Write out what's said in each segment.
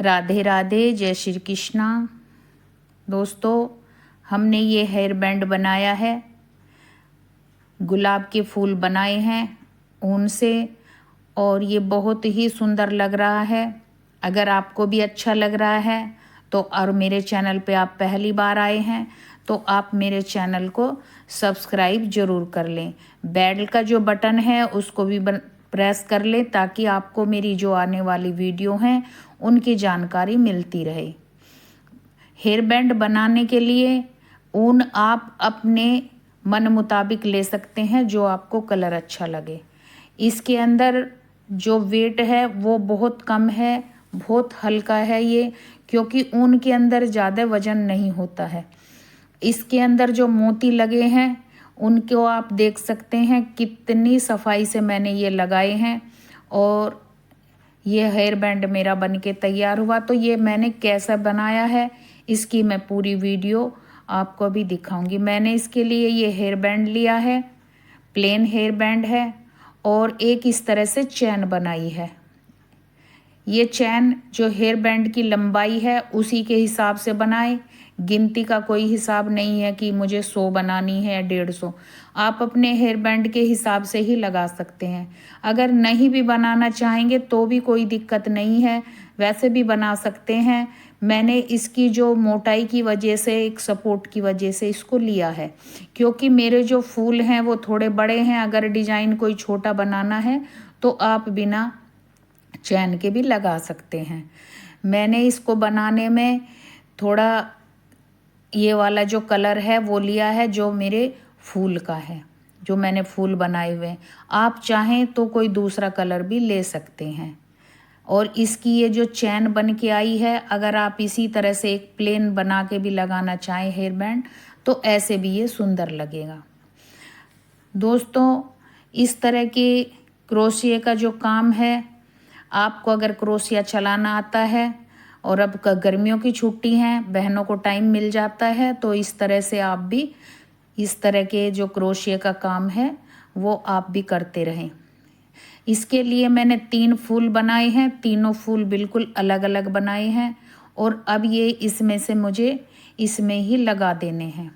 राधे राधे, जय श्री कृष्णा। दोस्तों, हमने ये हेयर बैंड बनाया है, गुलाब के फूल बनाए हैं ऊन से, और ये बहुत ही सुंदर लग रहा है। अगर आपको भी अच्छा लग रहा है तो, और मेरे चैनल पे आप पहली बार आए हैं तो आप मेरे चैनल को सब्सक्राइब ज़रूर कर लें। बेल का जो बटन है उसको भी प्रेस कर लें, ताकि आपको मेरी जो आने वाली वीडियो हैं उनकी जानकारी मिलती रहे। हेयर बैंड बनाने के लिए ऊन आप अपने मन मुताबिक ले सकते हैं, जो आपको कलर अच्छा लगे। इसके अंदर जो वेट है वो बहुत कम है, बहुत हल्का है ये, क्योंकि ऊन के अंदर ज़्यादा वजन नहीं होता है। इसके अंदर जो मोती लगे हैं उनको आप देख सकते हैं कितनी सफाई से मैंने ये लगाए हैं, और ये हेयर बैंड मेरा बनके तैयार हुआ। तो ये मैंने कैसा बनाया है इसकी मैं पूरी वीडियो आपको भी दिखाऊंगी। मैंने इसके लिए ये हेयर बैंड लिया है, प्लेन हेयर बैंड है, और एक इस तरह से चैन बनाई है। ये चैन जो हेयर बैंड की लंबाई है उसी के हिसाब से बनाए, गिनती का कोई हिसाब नहीं है कि मुझे 100 बनानी है या 150। आप अपने हेयर बैंड के हिसाब से ही लगा सकते हैं। अगर नहीं भी बनाना चाहेंगे तो भी कोई दिक्कत नहीं है, वैसे भी बना सकते हैं। मैंने इसकी जो मोटाई की वजह से, एक सपोर्ट की वजह से इसको लिया है, क्योंकि मेरे जो फूल हैं वो थोड़े बड़े हैं। अगर डिजाइन कोई छोटा बनाना है तो आप बिना चैन के भी लगा सकते हैं। मैंने इसको बनाने में थोड़ा ये वाला जो कलर है वो लिया है, जो मेरे फूल का है, जो मैंने फूल बनाए हुए हैं। आप चाहें तो कोई दूसरा कलर भी ले सकते हैं। और इसकी ये जो चैन बन के आई है, अगर आप इसी तरह से एक प्लेन बना के भी लगाना चाहें हेयर बैंड, तो ऐसे भी ये सुंदर लगेगा। दोस्तों, इस तरह के क्रोशिया का जो काम है, आपको अगर क्रोशिया चलाना आता है, और अब गर्मियों की छुट्टी हैं, बहनों को टाइम मिल जाता है, तो इस तरह से आप भी इस तरह के जो क्रोशिया का काम है वो आप भी करते रहें। इसके लिए मैंने 3 फूल बनाए हैं, तीनों फूल बिल्कुल अलग अलग बनाए हैं, और अब ये इसमें से मुझे इसमें ही लगा देने हैं।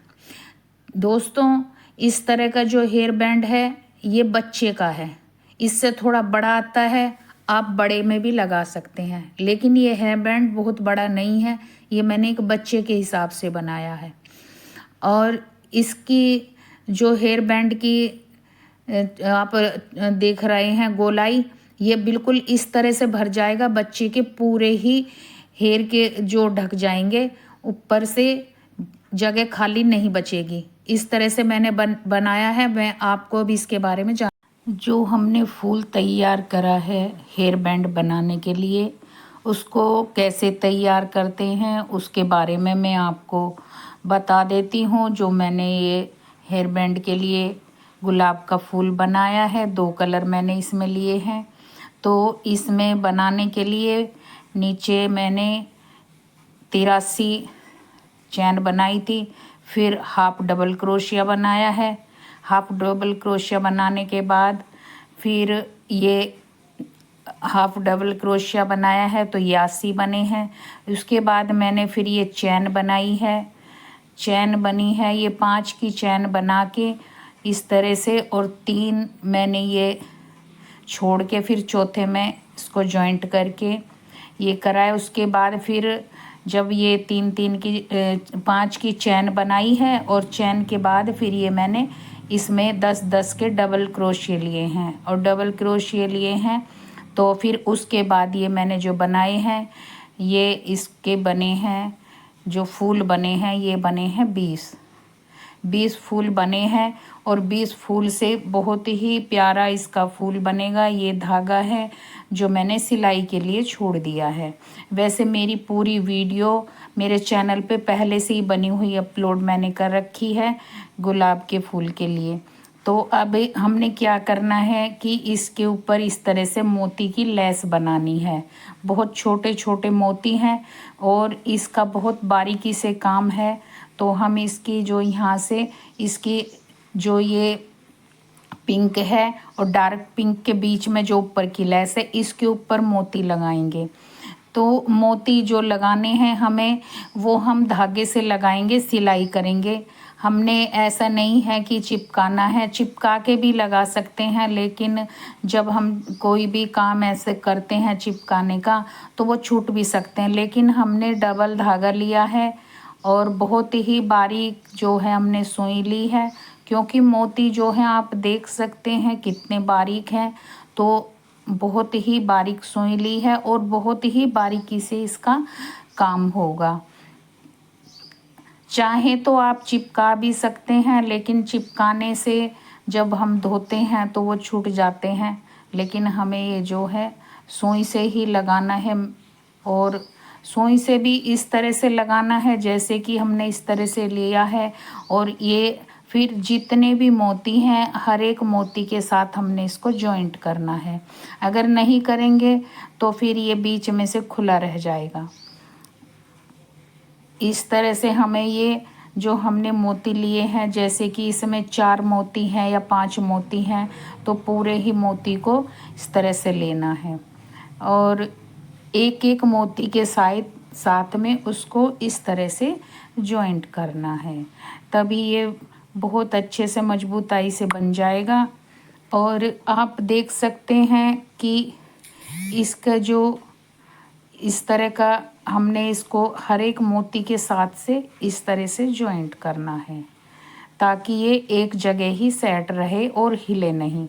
दोस्तों, इस तरह का जो हेयर बैंड है ये बच्चे का है, इससे थोड़ा बड़ा आता है, आप बड़े में भी लगा सकते हैं। लेकिन ये हेयर बैंड बहुत बड़ा नहीं है, ये मैंने एक बच्चे के हिसाब से बनाया है। और इसकी जो हेयर बैंड की आप देख रहे हैं गोलाई, ये बिल्कुल इस तरह से भर जाएगा, बच्चे के पूरे ही हेयर के जो ढक जाएंगे, ऊपर से जगह खाली नहीं बचेगी। इस तरह से मैंने बनाया है। मैं आपको भी इसके बारे में जो हमने फूल तैयार करा है हेयर बैंड बनाने के लिए, उसको कैसे तैयार करते हैं उसके बारे में मैं आपको बता देती हूँ। जो मैंने ये हेयर बैंड के लिए गुलाब का फूल बनाया है, 2 कलर मैंने इसमें लिए हैं। तो इसमें बनाने के लिए नीचे मैंने 83 चैन बनाई थी, फिर हाफ डबल क्रोशिया बनाया है। हाफ डबल क्रोशिया बनाने के बाद फिर ये हाफ डबल क्रोशिया बनाया है, तो ये 80 बने हैं। उसके बाद मैंने फिर ये चैन बनाई है, चैन बनी है ये 5 की चैन बना के इस तरह से, और 3 मैंने ये छोड़ के फिर चौथे में इसको जॉइंट करके ये कराए। उसके बाद फिर जब ये 3 की 5 की चैन बनाई है, और चैन के बाद फिर ये मैंने इसमें 10 के डबल क्रोशिया लिए हैं, और डबल क्रोशिया लिए हैं। तो फिर उसके बाद ये मैंने जो बनाए हैं, ये इसके बने हैं, जो फूल बने हैं ये बने हैं 20 फूल बने हैं। और 20 फूल से बहुत ही प्यारा इसका फूल बनेगा। ये धागा है जो मैंने सिलाई के लिए छोड़ दिया है। वैसे मेरी पूरी वीडियो मेरे चैनल पे पहले से ही बनी हुई अपलोड मैंने कर रखी है गुलाब के फूल के लिए। तो अब हमने क्या करना है कि इसके ऊपर इस तरह से मोती की लेस बनानी है। बहुत छोटे छोटे मोती हैं, और इसका बहुत बारीकी से काम है। तो हम इसकी जो यहाँ से इसकी जो ये पिंक है और डार्क पिंक के बीच में जो ऊपर की लेस है, इसके ऊपर मोती लगाएंगे। तो मोती जो लगाने हैं हमें, वो हम धागे से लगाएंगे, सिलाई करेंगे। हमने ऐसा नहीं है कि चिपकाना है, चिपका के भी लगा सकते हैं, लेकिन जब हम कोई भी काम ऐसे करते हैं चिपकाने का तो वो छूट भी सकते हैं। लेकिन हमने डबल धागा लिया है और बहुत ही बारीक जो है हमने सुई ली है, क्योंकि मोती जो है आप देख सकते हैं कितने बारीक हैं। तो बहुत ही बारीक सुई ली है और बहुत ही बारीकी से इसका काम होगा। चाहे तो आप चिपका भी सकते हैं, लेकिन चिपकाने से जब हम धोते हैं तो वो छूट जाते हैं। लेकिन हमें ये जो है सुई से ही लगाना है, और सुई से भी इस तरह से लगाना है जैसे कि हमने इस तरह से लिया है। और ये फिर जितने भी मोती हैं हर एक मोती के साथ हमने इसको जॉइंट करना है। अगर नहीं करेंगे तो फिर ये बीच में से खुला रह जाएगा। इस तरह से हमें ये जो हमने मोती लिए हैं, जैसे कि इसमें 4 मोती हैं या 5 मोती हैं, तो पूरे ही मोती को इस तरह से लेना है और एक एक मोती के साथ में उसको इस तरह से जॉइंट करना है। तभी ये बहुत अच्छे से मजबूताई से बन जाएगा। और आप देख सकते हैं कि इसका जो इस तरह का हमने इसको हर एक मोती के साथ से इस तरह से जॉइंट करना है, ताकि ये एक जगह ही सेट रहे और हिले नहीं।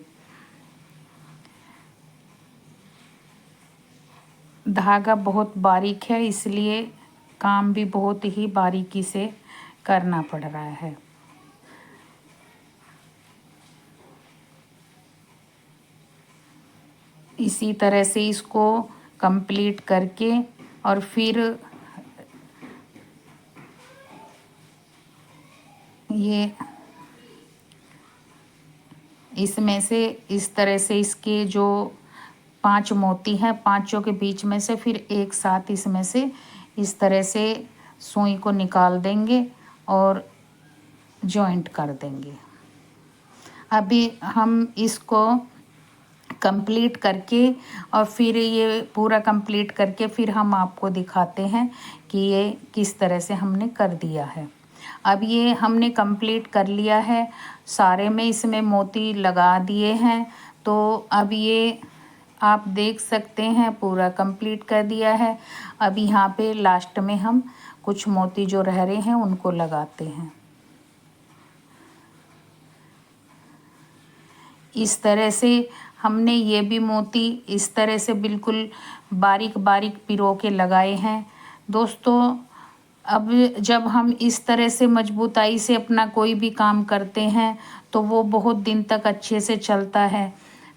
धागा बहुत बारीक है, इसलिए काम भी बहुत ही बारीकी से करना पड़ रहा है। इसी तरह से इसको कंप्लीट करके और फिर ये इसमें से इस तरह से इसके जो 5 मोती हैं, पांचों के बीच में से फिर एक साथ इसमें से इस तरह से सुई को निकाल देंगे और जॉइंट कर देंगे। अभी हम इसको कंप्लीट करके और फिर ये पूरा कंप्लीट करके फिर हम आपको दिखाते हैं कि ये किस तरह से हमने कर दिया है। अब ये हमने कंप्लीट कर लिया है, सारे में इसमें मोती लगा दिए हैं। तो अब ये आप देख सकते हैं पूरा कंप्लीट कर दिया है। अब यहाँ पे लास्ट में हम कुछ मोती जो रह रहे हैं उनको लगाते हैं। इस तरह से हमने ये भी मोती इस तरह से बिल्कुल बारीक बारीक पिरो के लगाए हैं। दोस्तों, अब जब हम इस तरह से मजबूताई से अपना कोई भी काम करते हैं तो वो बहुत दिन तक अच्छे से चलता है।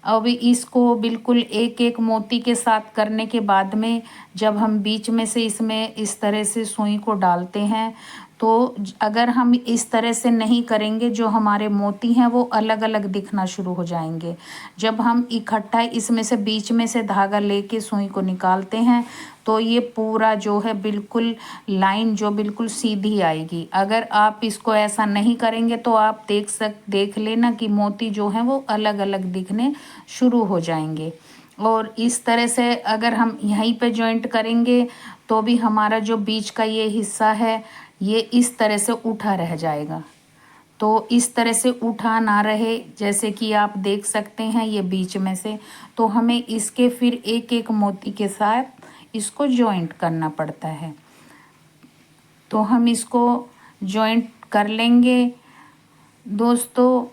अब इसको बिल्कुल एक एक मोती के साथ करने के बाद में जब हम बीच में से इसमें इस तरह से सुई को डालते हैं, तो अगर हम इस तरह से नहीं करेंगे जो हमारे मोती हैं वो अलग अलग दिखना शुरू हो जाएंगे। जब हम इकट्ठा इसमें से बीच में से धागा लेके सुई को निकालते हैं तो ये पूरा जो है बिल्कुल लाइन जो बिल्कुल सीधी आएगी। अगर आप इसको ऐसा नहीं करेंगे तो आप देख लेना कि मोती जो हैं वो अलग अलग दिखने शुरू हो जाएंगे। और इस तरह से अगर हम यहीं पे जॉइंट करेंगे तो भी हमारा जो बीच का ये हिस्सा है ये इस तरह से उठा रह जाएगा। तो इस तरह से उठा ना रहे, जैसे कि आप देख सकते हैं ये बीच में से, तो हमें इसके फिर एक एक मोती के साथ इसको जॉइंट करना पड़ता है। तो हम इसको जॉइंट कर लेंगे। दोस्तों,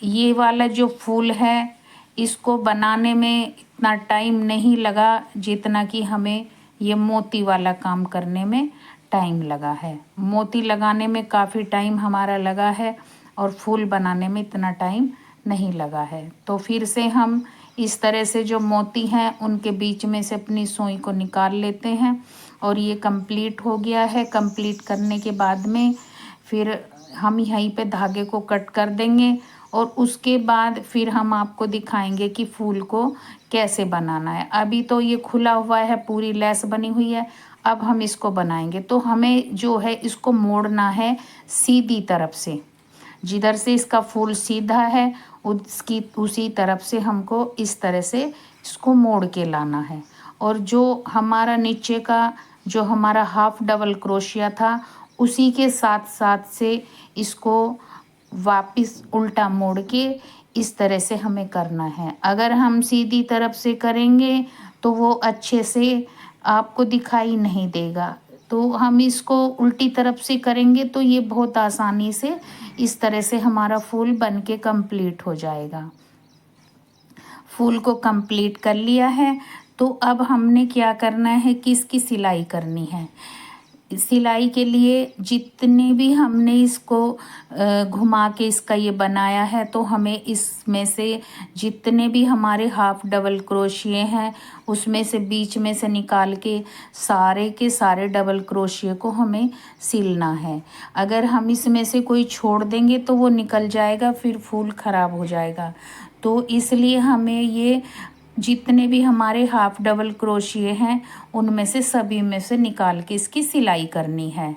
ये वाला जो फूल है इसको बनाने में इतना टाइम नहीं लगा जितना कि हमें ये मोती वाला काम करने में टाइम लगा है। मोती लगाने में काफ़ी टाइम हमारा लगा है और फूल बनाने में इतना टाइम नहीं लगा है। तो फिर से हम इस तरह से जो मोती हैं उनके बीच में से अपनी सुई को निकाल लेते हैं और ये कंप्लीट हो गया है। कंप्लीट करने के बाद में फिर हम यहीं पे धागे को कट कर देंगे और उसके बाद फिर हम आपको दिखाएंगे कि फूल को कैसे बनाना है। अभी तो ये खुला हुआ है, पूरी लैस बनी हुई है। अब हम इसको बनाएंगे तो हमें जो है इसको मोड़ना है सीधी तरफ से। जिधर से इसका फूल सीधा है उसी तरफ से हमको इस तरह से इसको मोड़ के लाना है। और जो हमारा नीचे का जो हमारा हाफ डबल क्रोशिया था उसी के साथ साथ से इसको वापस उल्टा मोड़ के इस तरह से हमें करना है। अगर हम सीधी तरफ से करेंगे तो वो अच्छे से आपको दिखाई नहीं देगा, तो हम इसको उल्टी तरफ से करेंगे तो ये बहुत आसानी से इस तरह से हमारा फूल बन के कंप्लीट हो जाएगा। फूल को कंप्लीट कर लिया है, तो अब हमने क्या करना है कि इसकी सिलाई करनी है। सिलाई के लिए जितने भी हमने इसको घुमा के इसका ये बनाया है, तो हमें इसमें से जितने भी हमारे हाफ डबल क्रोशिए हैं उसमें से बीच में से निकाल के सारे के सारे डबल क्रोशिए को हमें सिलना है। अगर हम इसमें से कोई छोड़ देंगे तो वो निकल जाएगा, फिर फूल ख़राब हो जाएगा। तो इसलिए हमें ये जितने भी हमारे हाफ डबल क्रोशिए हैं उनमें से सभी में से निकाल के इसकी सिलाई करनी है।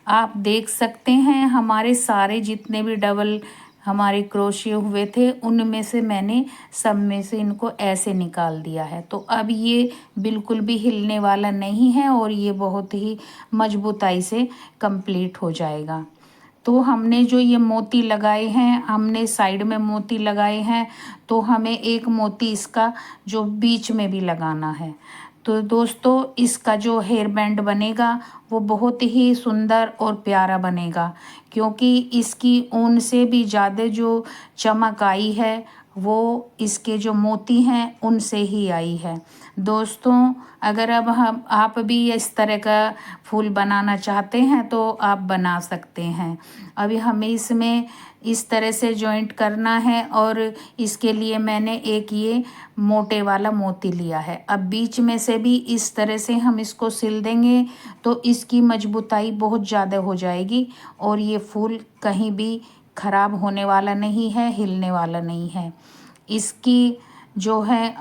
आप देख सकते हैं हमारे सारे जितने भी डबल हमारे क्रोशिए हुए थे उनमें से मैंने सब में से इनको ऐसे निकाल दिया है। तो अब ये बिल्कुल भी हिलने वाला नहीं है और ये बहुत ही मजबूताई से कंप्लीट हो जाएगा। तो हमने जो ये मोती लगाए हैं, हमने साइड में मोती लगाए हैं, तो हमें एक मोती इसका जो बीच में भी लगाना है। तो दोस्तों इसका जो हेयर बैंड बनेगा वो बहुत ही सुंदर और प्यारा बनेगा, क्योंकि इसकी ऊन से भी ज़्यादा जो चमक आई है वो इसके जो मोती हैं उनसे ही आई है। दोस्तों अगर अब हम आप भी इस तरह का फूल बनाना चाहते हैं तो आप बना सकते हैं। अभी हमें इसमें इस तरह से जॉइंट करना है और इसके लिए मैंने एक ये मोटे वाला मोती लिया है। अब बीच में से भी इस तरह से हम इसको सिल देंगे तो इसकी मजबूताई बहुत ज़्यादा हो जाएगी और ये फूल कहीं भी ख़राब होने वाला नहीं है, हिलने वाला नहीं है। इसकी जो है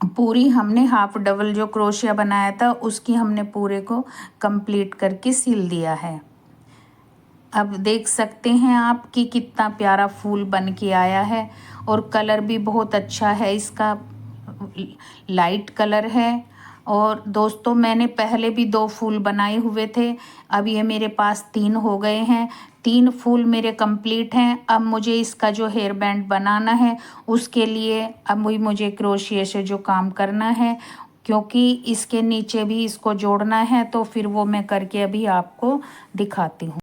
पूरी हमने हाफ डबल जो क्रोशिया बनाया था उसकी हमने पूरे को कंप्लीट करके सिल दिया है। अब देख सकते हैं आप कि कितना प्यारा फूल बन के आया है और कलर भी बहुत अच्छा है, इसका लाइट कलर है। और दोस्तों मैंने पहले भी 2 फूल बनाए हुए थे, अब ये मेरे पास 3 हो गए हैं। 3 फूल मेरे कंप्लीट हैं। अब मुझे इसका जो हेयर बैंड बनाना है उसके लिए अब मुझे क्रोशिया से जो काम करना है, क्योंकि इसके नीचे भी इसको जोड़ना है, तो फिर वो मैं करके अभी आपको दिखाती हूँ।